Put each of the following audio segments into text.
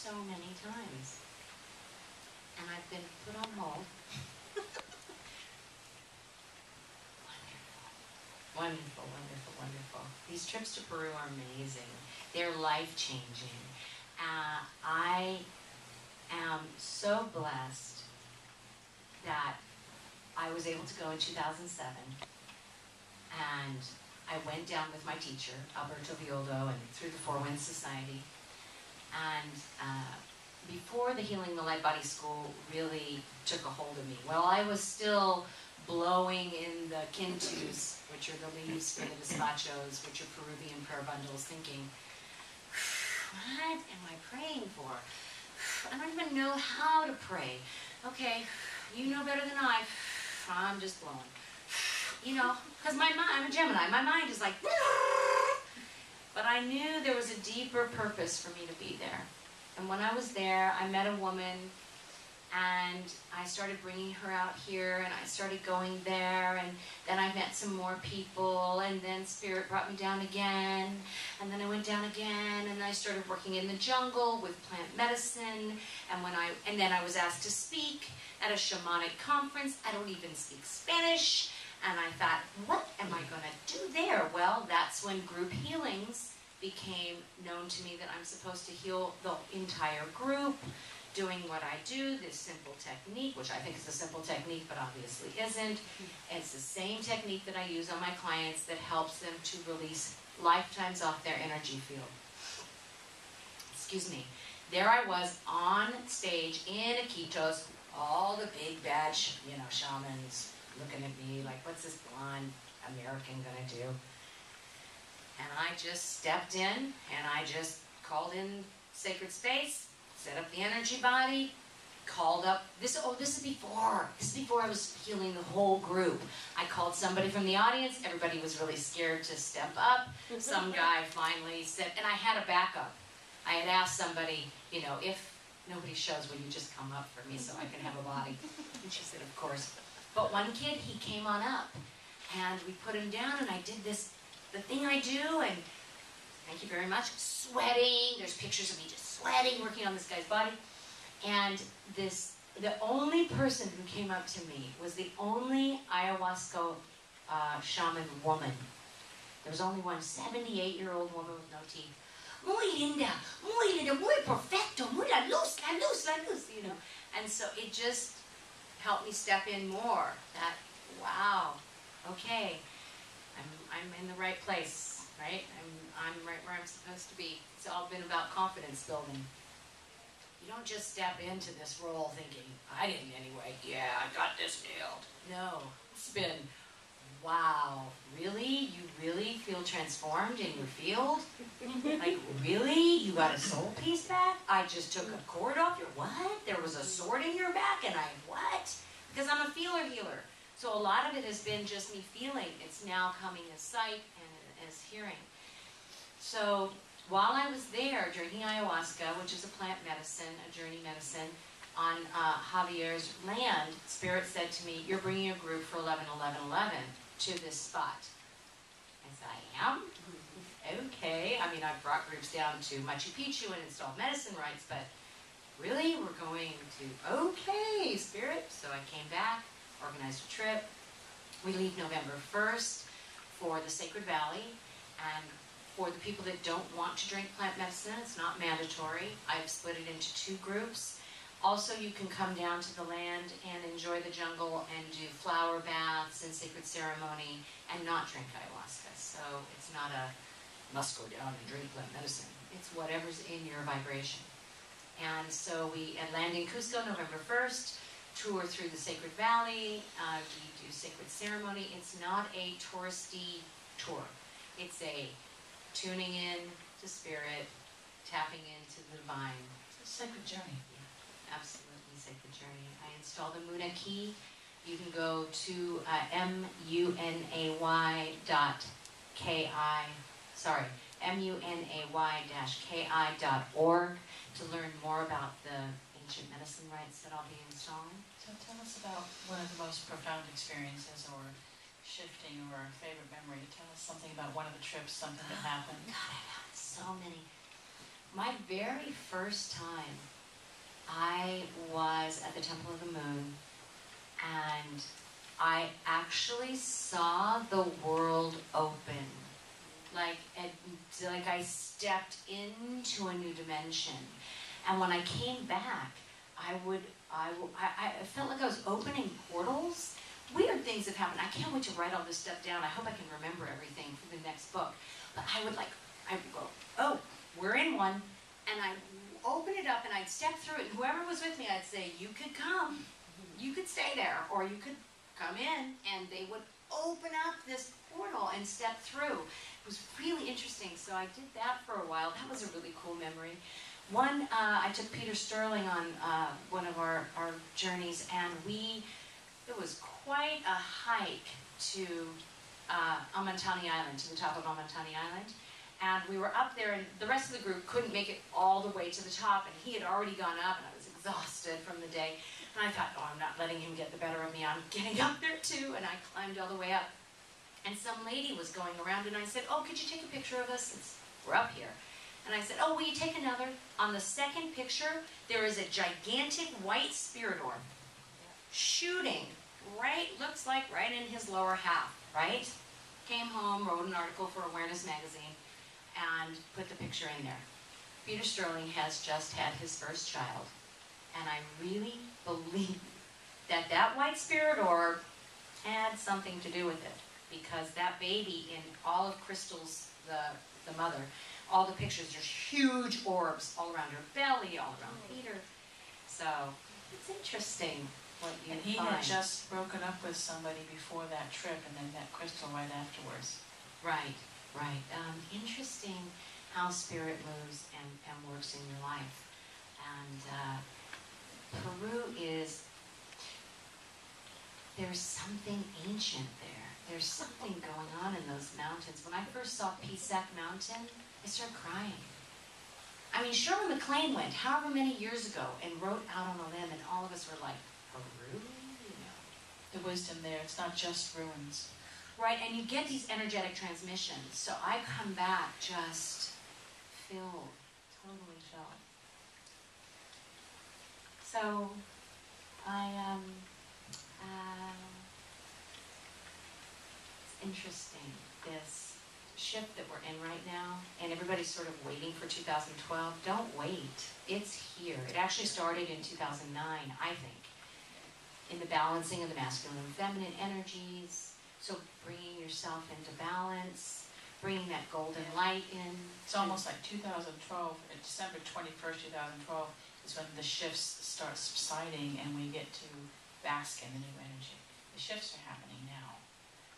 so many times. And I've been put on hold. Wonderful, wonderful, wonderful. These trips to Peru are amazing. They're life-changing. I am so blessed that I was able to go in 2007, and I went down with my teacher, Alberto Violdo, and through the Four Winds Society. And before the Healing the Light Body School really took a hold of me, well, I was still blowing in the quintus, which are the leaves for the despachos, which are Peruvian prayer bundles, thinking, what am I praying for? I don't even know how to pray. Okay, you know better than I'm just blowing. You know, because I'm a Gemini, my mind is like, but I knew there was a deeper purpose for me to be there. And when I was there, I met a woman, and I started bringing her out here, and I started going there, and then I met some more people, and then Spirit brought me down again, and then I went down again, and I started working in the jungle with plant medicine, and then I was asked to speak at a shamanic conference. I don't even speak Spanish, and I thought, what am I going to do there? Well, that's when group healings became known to me, that I'm supposed to heal the entire group, doing what I do, this simple technique, which I think is a simple technique, but obviously isn't. It's the same technique that I use on my clients that helps them to release lifetimes off their energy field. Excuse me. There I was on stage in Iquitos, all the big bad, shamans looking at me like, what's this blonde American gonna do? And I just stepped in, and I just called in sacred space, set up the energy body, called up, this is before I was healing the whole group. I called somebody from the audience. Everybody was really scared to step up. Some guy finally said, and I had a backup. I had asked somebody, if nobody shows, will you just come up for me so I can have a body? And she said, of course. But one kid, he came on up, and we put him down, and I did the thing I do, and thank you very much, sweating. There's pictures of me just sweating, working on this guy's body. And the only person who came up to me was the only ayahuasca shaman woman. There was only one 78-year-old woman with no teeth. Muy linda, muy perfecto, muy la luz, And so it just helped me step in more. That, wow, okay, I'm in the right place, right? I'm right where I'm supposed to be. It's all been about confidence building. You don't just step into this role thinking, I didn't anyway, yeah, I got this nailed. No, it's been, wow, really? You really feel transformed in your field? Like, really? You got a soul piece back? I just took a cord off your, what? There was a sword in your back, and what? Because I'm a feeler healer. So a lot of it has been just me feeling. It's now coming as sight and as hearing. So while I was there drinking ayahuasca, which is a plant medicine, a journey medicine, on Javier's land, Spirit said to me, you're bringing a group for 11-11-11 to this spot. I said, I am? Okay. I mean, I've brought groups down to Machu Picchu and installed medicine rites, but really? We're going to, okay, Spirit. So I came back, organized a trip. We leave November 1st for the Sacred Valley, and for the people that don't want to drink plant medicine, it's not mandatory. I've split it into 2 groups. Also, you can come down to the land and enjoy the jungle and do flower baths and sacred ceremony and not drink ayahuasca. So it's not a must go down and drink plant medicine. It's whatever's in your vibration. And so we land in Cusco November 1st, tour through the Sacred Valley, we do sacred ceremony. It's not a touristy tour. It's a tuning in to spirit, tapping into the divine. It's a sacred journey. Yeah, absolutely sacred journey. I installed a Muna key. You can go to munay-ki.org to learn more about the ancient medicine rites that I'll be installing. So tell us about one of the most profound experiences or shifting or favorite memory. Tell us something about one of the trips, something that happened. God, I've had so many. My very first time, I was at the Temple of the Moon, and I actually saw the world open. Like I stepped into a new dimension. And when I came back, I felt like I was opening portals. Weird things have happened. I can't wait to write all this stuff down. I hope I can remember everything for the next book. But I would go, oh, we're in one. And I'd open it up and I'd step through it. And whoever was with me, I'd say, you could come. You could stay there. Or you could come in. And they would open up this portal and step through. It was really interesting. So I did that for a while. That was a really cool memory. I took Peter Sterling on one of our journeys, and it was quite a hike to Amantani Island, to the top of Amantani Island. And we were up there, and the rest of the group couldn't make it all the way to the top, and he had already gone up, and I was exhausted from the day. And I thought, oh, I'm not letting him get the better of me. I'm getting up there too, and I climbed all the way up. And some lady was going around, and I said, oh, could you take a picture of us? We're up here. And I said, oh, will you take another? On the second picture, there is a gigantic white spirit orb shooting looks like right in his lower half, right? Came home, wrote an article for Awareness Magazine, and put the picture in there. Peter Sterling has just had his first child, and I really believe that that white spirit orb had something to do with it, because that baby in all of Crystal's, the mother, all the pictures, there's huge orbs all around her belly, all around Peter. So it's interesting what you And he find. had just broken up with somebody before that trip, and then met Crystal right afterwards. Right, right. Interesting how spirit moves and works in your life. And Peru there's something ancient there. There's something going on in those mountains. When I first saw Pisac Mountain, I started crying. I mean, Shirley MacLaine went however many years ago and wrote Out on a Limb, and all of us were like, Peru? The wisdom there, it's not just ruins. Right, and you get these energetic transmissions. So I come back just filled, totally filled. So it's interesting, this shift that we're in right now, and everybody's sort of waiting for 2012. Don't wait. It's here. It actually started in 2009, I think, in the balancing of the masculine and feminine energies. So bringing yourself into balance, bringing that golden light in. It's almost like 2012, December 21st, 2012, is when the shifts start subsiding and we get to bask in the new energy. The shifts are happening now.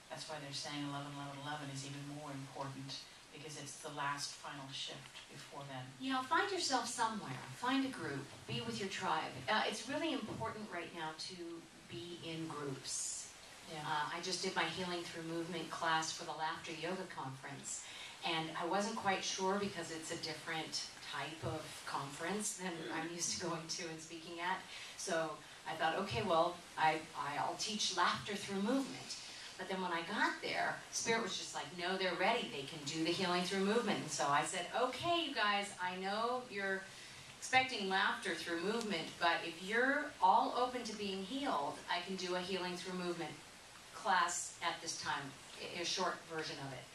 That's why they're saying 11-11-11 is even more important, because it's the last final shift before then. Yeah, find yourself somewhere. Find a group. Be with your tribe. It's really important right now to be in groups. Yeah. I just did my Healing Through Movement class for the Laughter Yoga Conference, and I wasn't quite sure because it's a different type of conference than I'm used to going to and speaking at. So I thought, okay, well, I'll teach laughter through movement. But then when I got there, Spirit was just like, no, they're ready. They can do the Healing Through Movement. And so I said, okay, you guys, I know you're expecting laughter through movement, but if you're all open to being healed, I can do a Healing Through Movement class at this time, a short version of it.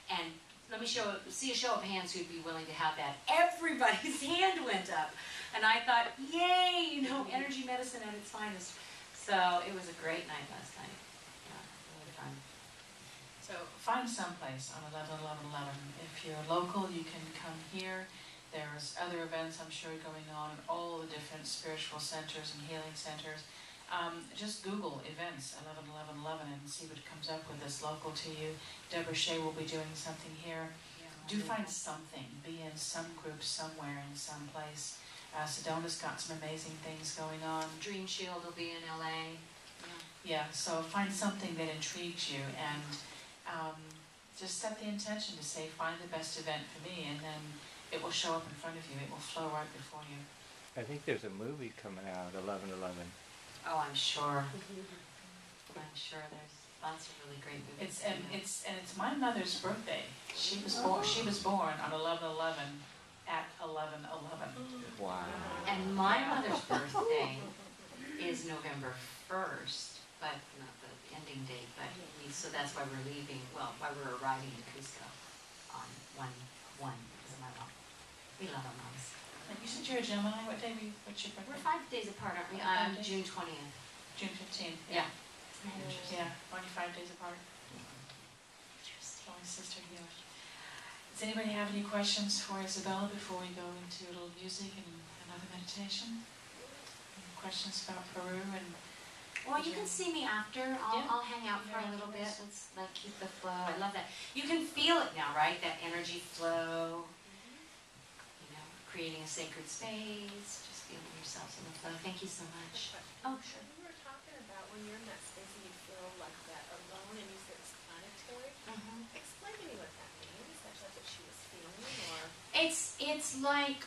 And let me see a show of hands who'd be willing to have that. Everybody's hand went up. And I thought, yay, you know, energy medicine at its finest. So it was a great night last night. So find someplace on 11-11-11. If you're local, you can come here. There's other events, I'm sure, going on in all the different spiritual centers and healing centers. Just Google events 11-11-11 and see what comes up with that's local to you. Deborah Shea will be doing something here. Yeah, do find something. Be in some group somewhere in some place. Sedona's got some amazing things going on. Dream Shield will be in LA. Yeah, so find something that intrigues you, and just set the intention to say, find the best event for me, and then it will show up in front of you. It will flow right before you. I think there's a movie coming out, 11-11. Oh, I'm sure. I'm sure there's lots of really great movies. It's my mother's birthday. She was born on 11/11, at 11:11. Wow. And my mother's birthday is November 1st, but not the ending date, but so that's why we're leaving, well, why we're arriving in Cusco on 1/1, because of my mom. We love our moms. And you said you're a Gemini. What's your birthday? We're 5 days apart, aren't we? 5 days? June 20th. June 15th. Yeah. Yeah, only 5 days apart. Interesting. Only sister here. Does anybody have any questions for Isabella before we go into a little music and another meditation? Any questions about Peru and? Well, you can see me after. Yeah. I'll hang out for a Yeah, little bit. yes. Let's like keep the flow. I love that. You can feel it now, right? That energy flow. You know, creating a sacred space. Just feeling yourselves in the flow. Thank you so much. Oh, sure. You were talking about when you're in that space and you feel like that alone, and you said it's planetary. Explain to me what that means. That's what she was feeling, or It's like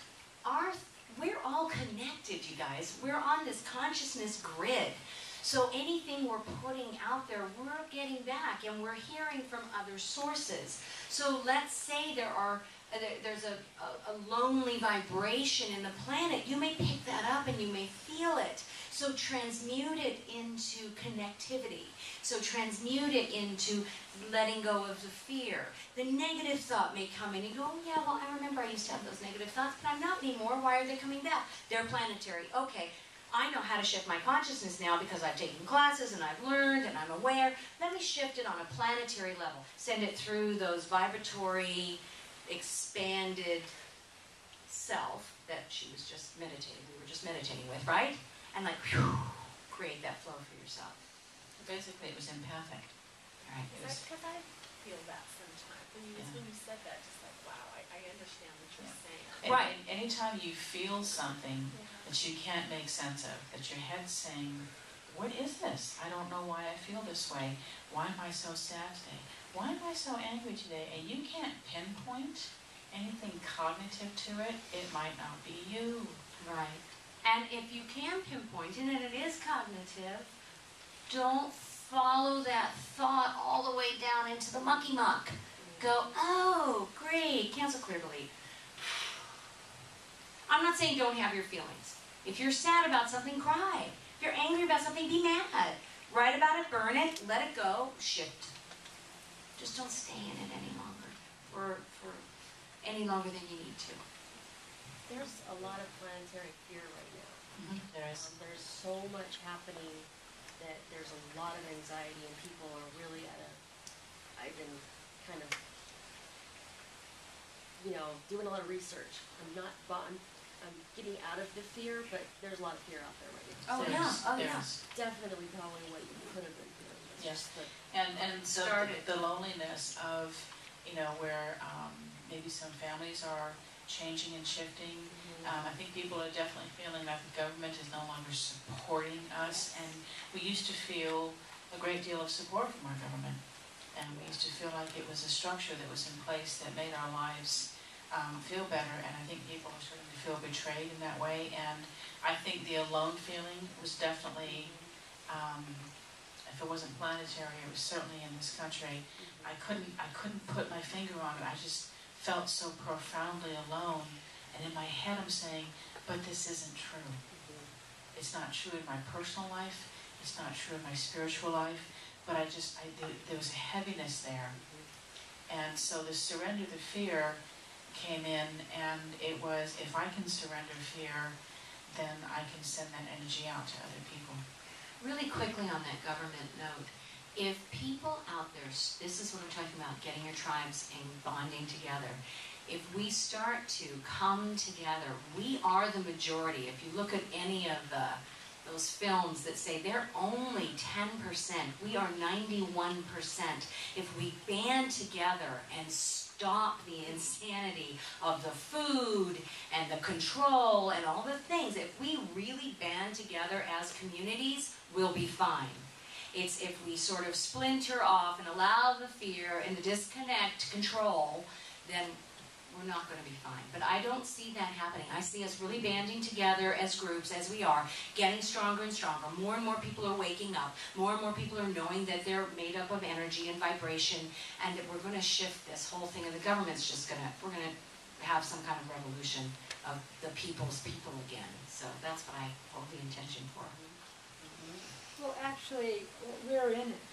we're all connected, you guys. We're on this consciousn's grid. So anything we're putting out there, we're getting back, and we're hearing from other sources. So let's say there's a lonely vibration in the planet. You may pick that up and you may feel it. So transmute it into connectivity. So transmute it into letting go of the fear. The negative thought may come in and go, oh yeah, well I remember I used to have those negative thoughts, but I'm not anymore. Why are they coming back? They're planetary. Okay, I know how to shift my consciousness now because I've taken classes and I've learned and I'm aware. Let me shift it on a planetary level. Send it through those vibratory, expanded self that she was just meditating, we were just meditating with, right? And like, whew, create that flow for yourself. Basically, it was empathic. Right. because I feel that sometimes. When you said that, just like, wow, I understand what you're saying. Right. And anytime you feel something that you can't make sense of, that your head's saying, what is this? I don't know why I feel this way. Why am I so sad today? Why am I so angry today? And you can't pinpoint anything cognitive to it. It might not be you. Right. And if you can pinpoint it, and it is cognitive, don't follow that thought all the way down into the mucky muck. Go, oh, great, cancel clear delete. I'm not saying don't have your feelings. If you're sad about something, cry. If you're angry about something, be mad. Write about it, burn it, let it go, shift. Just don't stay in it any longer, for any longer than you need to. There's a lot of planetary fear right now. There is. There's so much happening that there's a lot of anxiety, and people are really I've been kind of, doing a lot of research. I'm getting out of the fear, but there's a lot of fear out there right now. Oh, So yeah, oh, yeah. it's definitely probably what you could have been feeling. It's Yes. just the- And so the loneliness of, where maybe some families are changing and shifting. I think people are definitely feeling that the government is no longer supporting us, and we used to feel a great deal of support from our government, and we used to feel like it was a structure that was in place that made our lives feel better, and I think people are starting to feel betrayed in that way, and I think the alone feeling was definitely, if it wasn't planetary, it was certainly in this country. I couldn't put my finger on it. I just felt so profoundly alone. And in my head I'm saying, but this isn't true. It's not true in my personal life. It's not true in my spiritual life. But there was a heaviness there. And so the surrender to fear came in, and it was, if I can surrender fear, then I can send that energy out to other people. Really quickly on that government note, if people out there, this is what I'm talking about, getting your tribes and bonding together. If we start to come together, we are the majority. If you look at any of those films that say they're only 10%, we are 91%. If we band together and stop the insanity of the food and the control and all the things, if we really band together as communities, we'll be fine. It's if we sort of splinter off and allow the fear and the disconnect control, then we're not going to be fine. But I don't see that happening. I see us really banding together as groups, as we are, getting stronger and stronger. More and more people are waking up. More and more people are knowing that they're made up of energy and vibration, and that we're going to shift this whole thing, and the government's just going to, we're going to have some kind of revolution of the people's people again. So that's what I hold the intention for. Well, actually, we're in it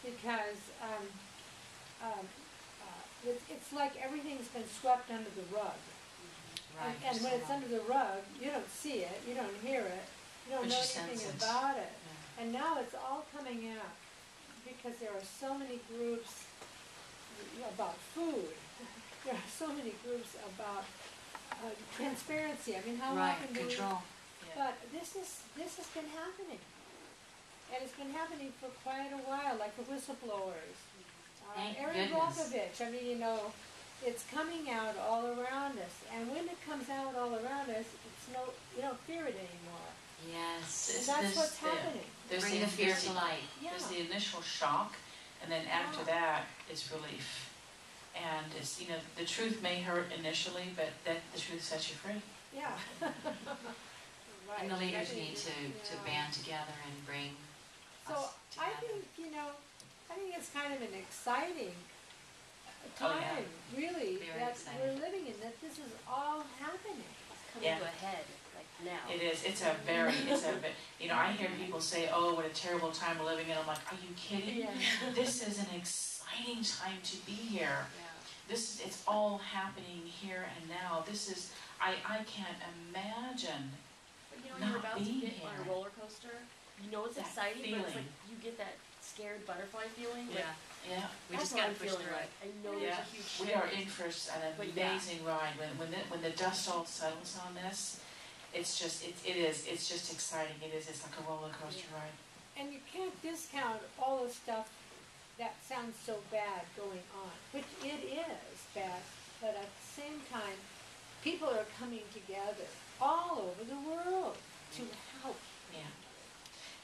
because it's like everything's been swept under the rug. And when it's under the rug, you don't see it, you don't hear it, you don't But know you sense anything it. about it. Yeah. And now it's all coming out because there are so many groups about food. There are so many groups about transparency. I mean, how often do we? Yeah. But this has been happening. And it's been happening for quite a while, like the whistleblowers. Thank Erin goodness. Brockovich, I mean, it's coming out all around us. And when it comes out all around us, you don't fear it anymore. Yes. And that's what's happening. Bring the fear to light. Yeah. There's the initial shock, and then after that is relief. And it's, the truth may hurt initially, but the truth sets you free. Yeah. Right. And the leaders I think need to yeah. band together and bring So us I together. think, I think it's kind of an exciting Oh, time, yeah. really, Very that exciting. we're living in, that this is all happening. Coming Yeah. to a head, like now. It is. I hear people say, "Oh, what a terrible time we're living in." I'm like, "Are you kidding? Yeah. This is an exciting time to be here. Yeah. It's all happening here and now. I can't imagine." But you're Not about to being get on here. a roller coaster. You know it's That exciting, but it's feeling. like you get that scared butterfly feeling. Like, Yeah, We that's just what gotta I'm push feeling through like. it. I know yeah. there's a huge We shift. are in for an But yeah. amazing ride. When the dust all settles on this, it's just exciting. It's like a roller coaster ride. And you can't discount all the stuff that sounds so bad going on, which it is bad, but at the same time, people are coming together all over the world to help. Yeah.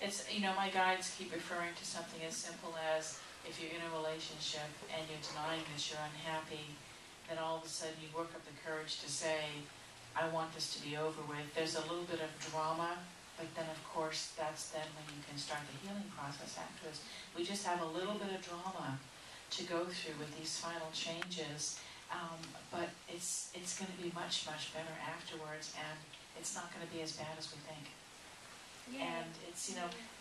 It's, my guides keep referring to something as simple as if you're in a relationship and you're denying this, you're unhappy, then all of a sudden you work up the courage to say, I want this to be over with. There's a little bit of drama, but then of course that's then when you can start the healing process afterwards. We just have a little bit of drama to go through with these final changes, but it's going to be much, much better afterwards, and it's not going to be as bad as we think. And it's,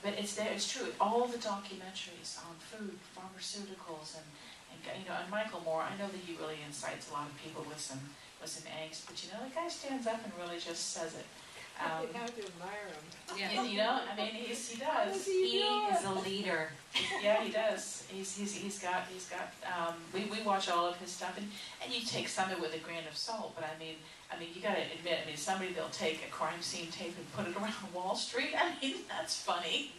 but it's there, it's true. All the documentaries on food, pharmaceuticals, and Michael Moore, I know that he really incites a lot of people with some angst, but the guy stands up and really just says it. You have to admire him. He does. He is a leader. Yeah, he does. He's got. We watch all of his stuff, and you take some of it with a grain of salt. But I mean, you got to admit. Somebody they'll take a crime scene tape and put it around Wall Street. That's funny.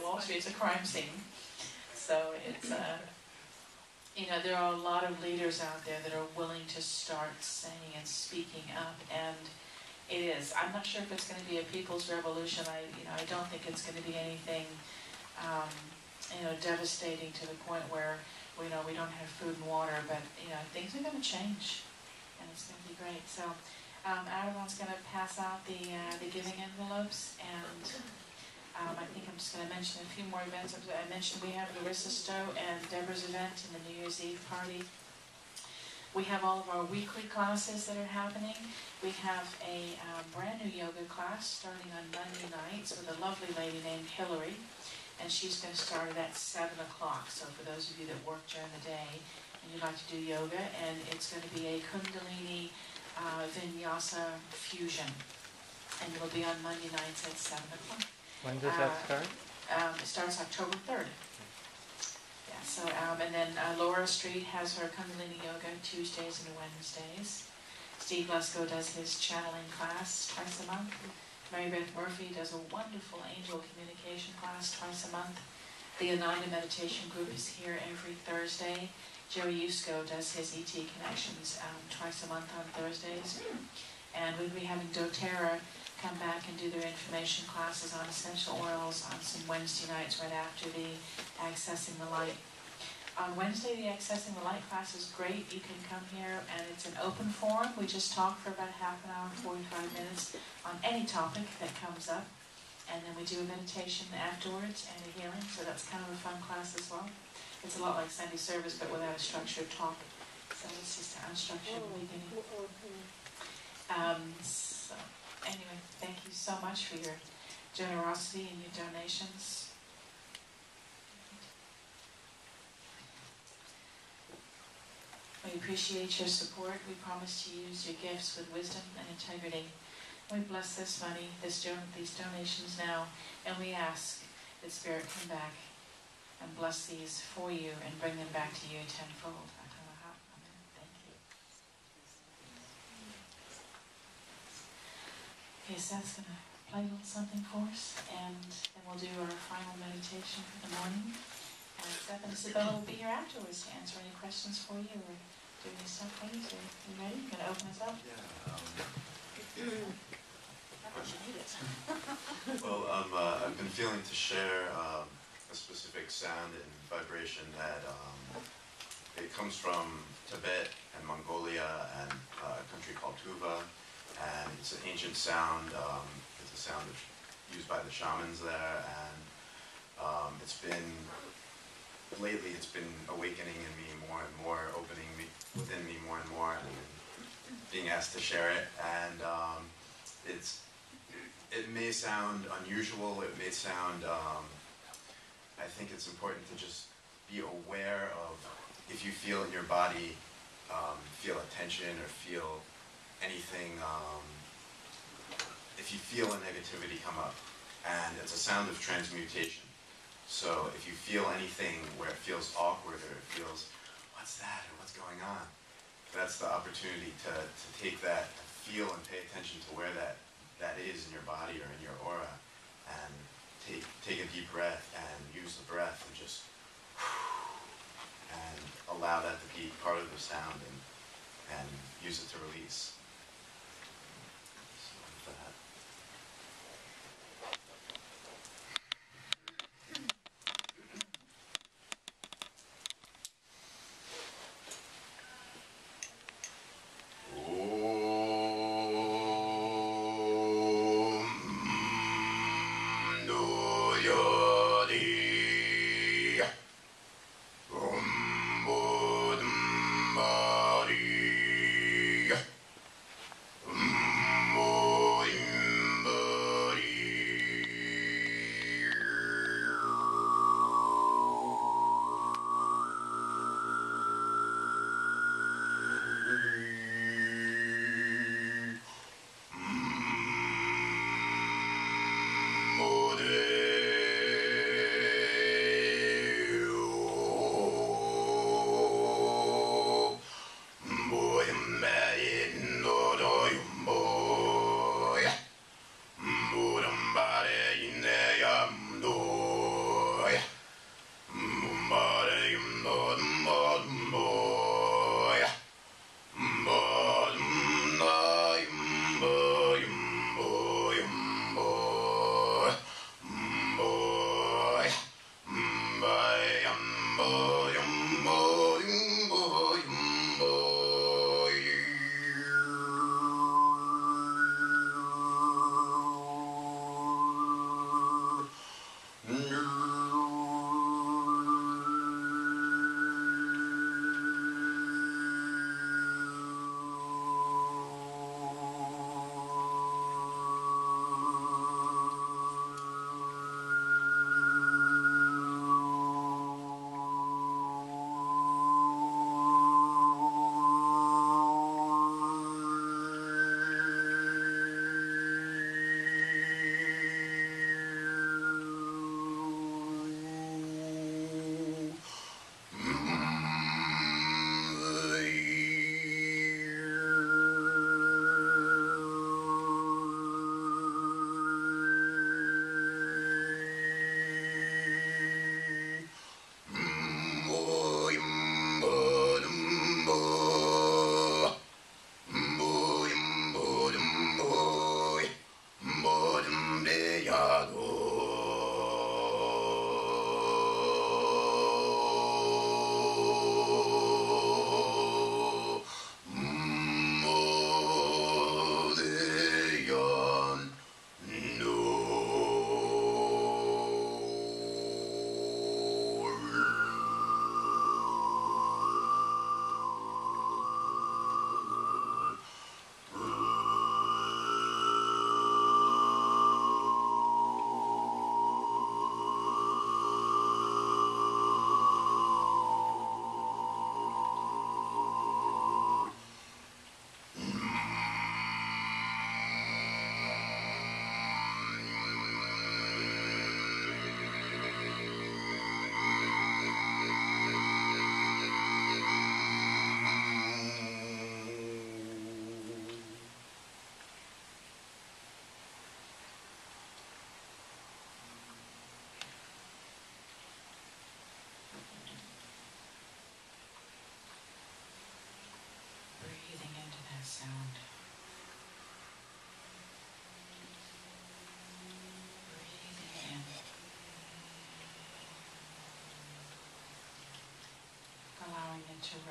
Wall Street's a crime scene. So it's there are a lot of leaders out there that are willing to start saying and speaking up, and it is. I'm not sure if it's going to be a people's revolution. I don't think it's going to be anything, devastating to the point where we don't have food and water. But things are going to change, and it's going to be great. So, Adelon's going to pass out the giving envelopes, and I think I'm just going to mention a few more events. I mentioned we have Larissa Stowe and Deborah's event in the New Year's Eve party. We have all of our weekly classes that are happening. We have a brand new yoga class starting on Monday nights with a lovely lady named Hillary, and she's going to start it at 7 o'clock. So for those of you that work during the day and you'd like to do yoga, and it's going to be a Kundalini Vinyasa fusion, and it'll be on Monday nights at 7 o'clock. When does that start? It starts October 3rd. Yeah, so, and then Laura Street has her Kundalini Yoga Tuesdays and Wednesdays. Steve Lesko does his channeling class twice a month. Mary Beth Murphy does a wonderful angel communication class twice a month. The Ananda Meditation Group is here every Thursday. Jerry Yusko does his ET Connections twice a month on Thursdays. And we'll be having doTERRA come back and do their information classes on essential oils on some Wednesday nights right after the Accessing the Light. On Wednesday, the Accessing the Light class is great. You can come here, and it's an open forum. We just talk for about half an hour, 45 minutes on any topic that comes up. And then we do a meditation afterwards and a healing, so that's kind of a fun class as well. It's a lot like Sunday service, but without a structured talk So it's just unstructured in the beginning. Okay. So anyway, thank you so much for your generosity and your donations. We appreciate your support. We promise to use your gifts with wisdom and integrity. We bless this money, these donations now, and we ask that Spirit come back and bless these for you and bring them back to you tenfold. Amen. Thank you. Okay, Seth's going to play a little something for us, and then we'll do our final meditation for the morning. And Seth and Isabella will be here afterwards to answer any questions for you or do any stuff for you. So, you ready? You going to open us up? Well, I've been feeling to share a specific sound and vibration that it comes from Tibet and Mongolia and a country called Tuva, and it's an ancient sound. It's a sound used by the shamans there, and it's been awakening in me more and more, opening me within me more and more, and I've been being asked to share it. And it may sound unusual, it may sound, I think it's important to just be aware of if you feel in your body, feel a tension or feel anything, if you feel a negativity come up. And it's a sound of transmutation. So if you feel anything where it feels awkward or it feels, what's that or what's going on? That's the opportunity to take that, to feel and pay attention to where that is in your body or in your aura, and take a deep breath and use the breath and just and allow that to be part of the sound and use it to release. So with that.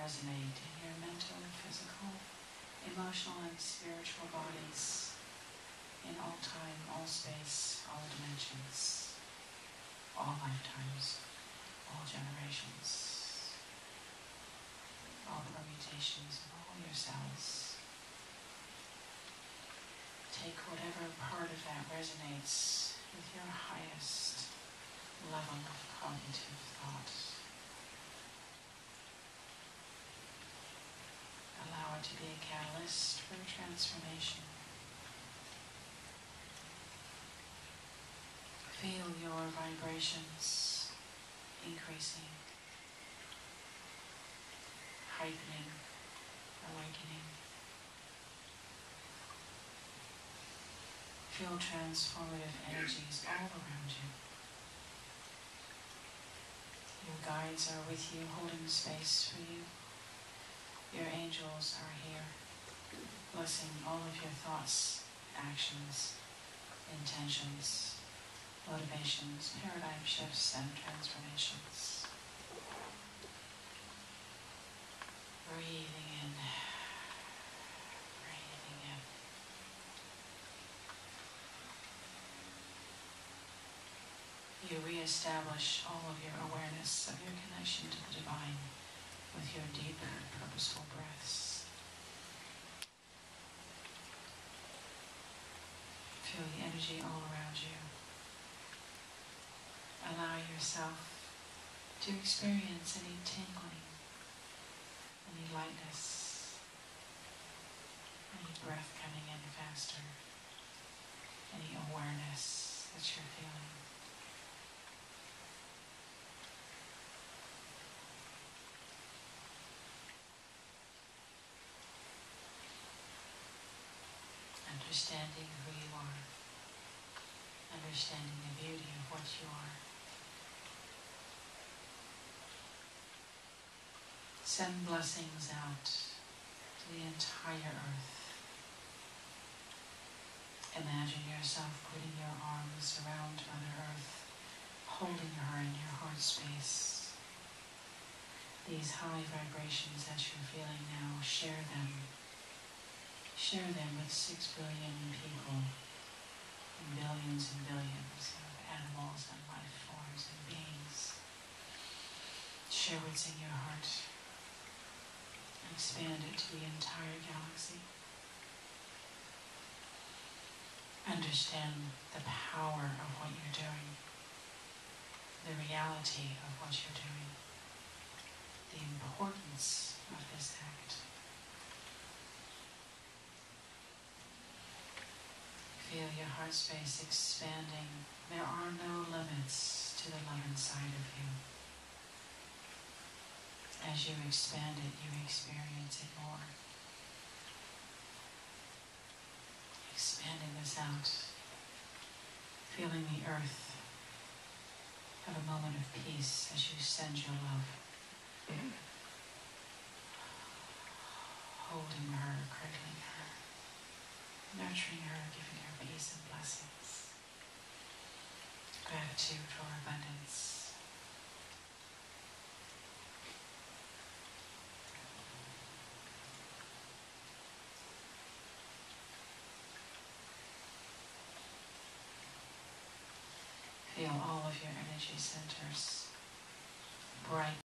resonate in your mental, physical, emotional, and spiritual bodies in all time, all space, all dimensions, all lifetimes, all generations, all permutations of all your cells. Take whatever part of that resonates with your highest level of cognitive thought. Allow it to be a catalyst for transformation. Feel your vibrations increasing, heightening, awakening. Feel transformative energies all around you. Your guides are with you, holding space for you. Your angels are here, blessing all of your thoughts, actions, intentions, motivations, paradigm shifts, and transformations. Breathing in, breathing in. You reestablish all of your awareness of your connection to the divine with your deep, purposeful breaths. Feel the energy all around you. Allow yourself to experience any tingling, any lightness, any breath coming in faster, any awareness that you're feeling. Understanding who you are, understanding the beauty of what you are. Send blessings out to the entire earth. Imagine yourself putting your arms around Mother Earth, holding her in your heart space. These high vibrations that you're feeling now, share them. Share them with 6 billion people, and billions of animals and life forms and beings. Share what's in your heart. Expand it to the entire galaxy. Understand the power of what you're doing, the reality of what you're doing, the importance of this act. Feel your heart space expanding. There are no limits to the love inside of you. As you expand it, you experience it more. Expanding this out. Feeling the earth have a moment of peace as you send your love. Holding her, cradling her, nurturing her, giving her peace and blessings. Gratitude for abundance. Feel all of your energy centers bright